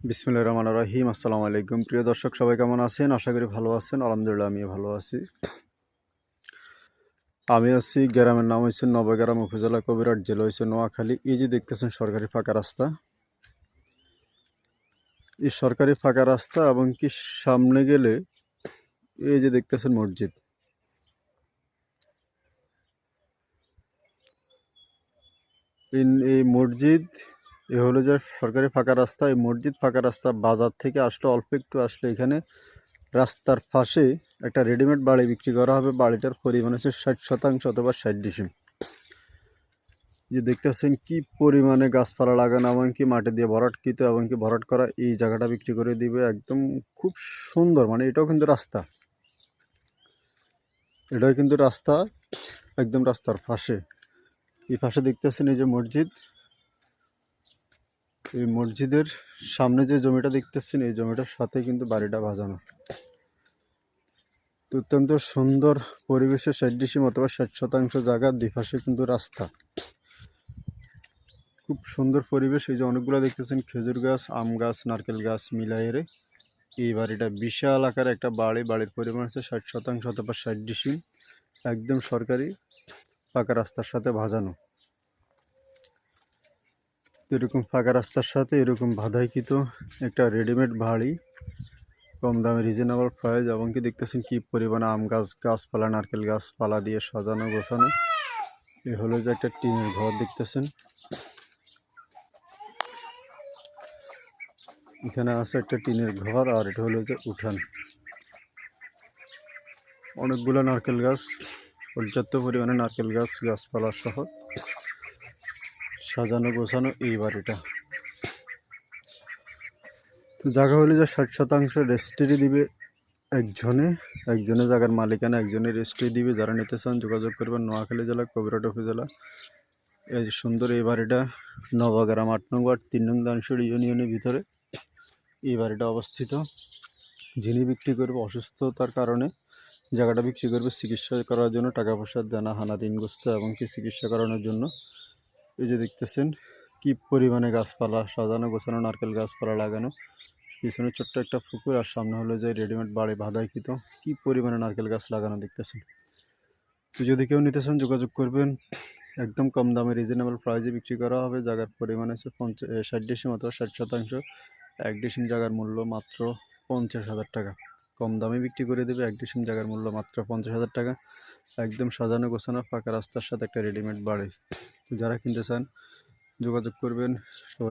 বিসমিল্লাহির রহমানির রহিম। আসসালামু আলাইকুম। প্রিয় দর্শক সবাই কেমন আছেন? আশা করি ভালো আছেন। আলহামদুলিল্লাহ আমিও ভালো আছি। আমি আছি গ্রামের নাম হচ্ছে নবগ্রাম, উপজেলা কবিরহাট, জেলা হচ্ছে নোয়াখালী। এই যে দেখতেছেন সরকারি ফাঁকা রাস্তা, এই সরকারি ফাঁকা রাস্তা এবং কি সামনে গেলে এই যে দেখতেছেন মসজিদ। এই মসজিদ এ হলো যে সরকারি ফাঁকা রাস্তা। এই মসজিদ ফাঁকা রাস্তা বাজার থেকে আসলে অল্প একটু আসলে এখানে রাস্তার পাশে একটা রেডিমেড বাড়ি বিক্রি করা হবে। বাড়িটার পরিমাণ হচ্ছে 60% অথবা 60 ডিসিম। যে দেখতেছেন কি পরিমাণে গাছপালা লাগানো এবং কি মাটি দিয়ে ভরাটকৃত এবং কি ভরাট করা এই জায়গাটা বিক্রি করে দিবে একদম খুব সুন্দর। মানে এটাও কিন্তু রাস্তা, এটাও কিন্তু রাস্তা, একদম রাস্তার পাশে। এই পাশে দেখতেছেন এই যে মসজিদ, এই মসজিদের সামনে যে জমিটা দেখতেছেন এই জমিটার সাথে কিন্তু বাড়িটা বাজানো। তো অত্যন্ত সুন্দর পরিবেশে 60 ডিসিম অথবা 60% জায়গা, দুই পাশে কিন্তু রাস্তা, খুব সুন্দর পরিবেশ। এই যে অনেকগুলো দেখতেছেন খেজুর গাছ, আম গাছ, নারকেল গাছ মিলাইয়ে এই বাড়িটা বিশাল আকারে একটা বাড়ি। বাড়ির পরিমাণ হচ্ছে 60% অথবা 60 ডিসিম, একদম সরকারি পাকা রাস্তার সাথে ভাজানো। এরকম ফাঁকা রাস্তার সাথে এরকম বাধাইকৃত একটা রেডিমেড বাড়ি, কম দামে রিজনেবল প্রাইস। এবং কি দেখতেছেন কি পরিমাণে আম গাছ, গাছপালা, নারকেল গাছপালা দিয়ে সাজানো গোছানো। এ হলো যে একটা টিনের ঘর দেখতেছেন, এখানে আছে একটা টিনের ঘর, আর এটা হলো যে উঠান। অনেকগুলো নারকেল গাছ, পর্যাপ্ত পরিমাণে নারকেল গাছ, গাছপালা সহ সাজানো গোছানো এই বাড়িটা। জায়গা হলে যে 60% রেজিস্ট্রি দিবে একজনে জায়গার মালিকানা একজনের রেজিস্ট্রি দিবে। যারা নিতে চান যোগাযোগ করবেন। নোয়াখালী জেলা, কবিরহাট উপজেলা। এই যে সুন্দর এই বাড়িটা নবগ্রাম 8 নং ওয়ার্ড 3 নং দানসুর ইউনিয়নের ভিতরে এই বাড়িটা অবস্থিত। যিনি বিক্রি করবে অসুস্থতার কারণে জায়গাটা বিক্রি করবে চিকিৎসা করার জন্য, টাকা পয়সার দেনা হানা ঋণগ্রস্ত এবং কি চিকিৎসা করানোর জন্য। এই যে দেখতেছেন কি পরিমাণে গাছপালা সাজানো গোছানো, নারকেল গাছপালা লাগানো, পিছনে ছোট্ট একটা পুকুর, আর সামনে হলো যে রেডিমেড বাড়ি বাধাইকৃত। কি পরিমাণে নারকেল গাছ লাগানো দেখতেছেন। তো যদি কেউ নিতে চান যোগাযোগ করবেন। একদম কম দামে রিজনেবল প্রাইসে বিক্রি করা হবে। জায়গার পরিমাণ হচ্ছে 60 ডিসিম অথবা 60%। 1 ডিসিম জায়গার মূল্য মাত্র 50,000 টাকা। কম দামে বিক্রি করে দেবে। 1 ডিসিম জায়গার মূল্য মাত্র 50,000 টাকা। একদম সাজানো গোছানো ফাঁকা রাস্তার সাথে একটা রেডিমেড বাড়ি। যারা কিনতে চান যোগাযোগ করবেন।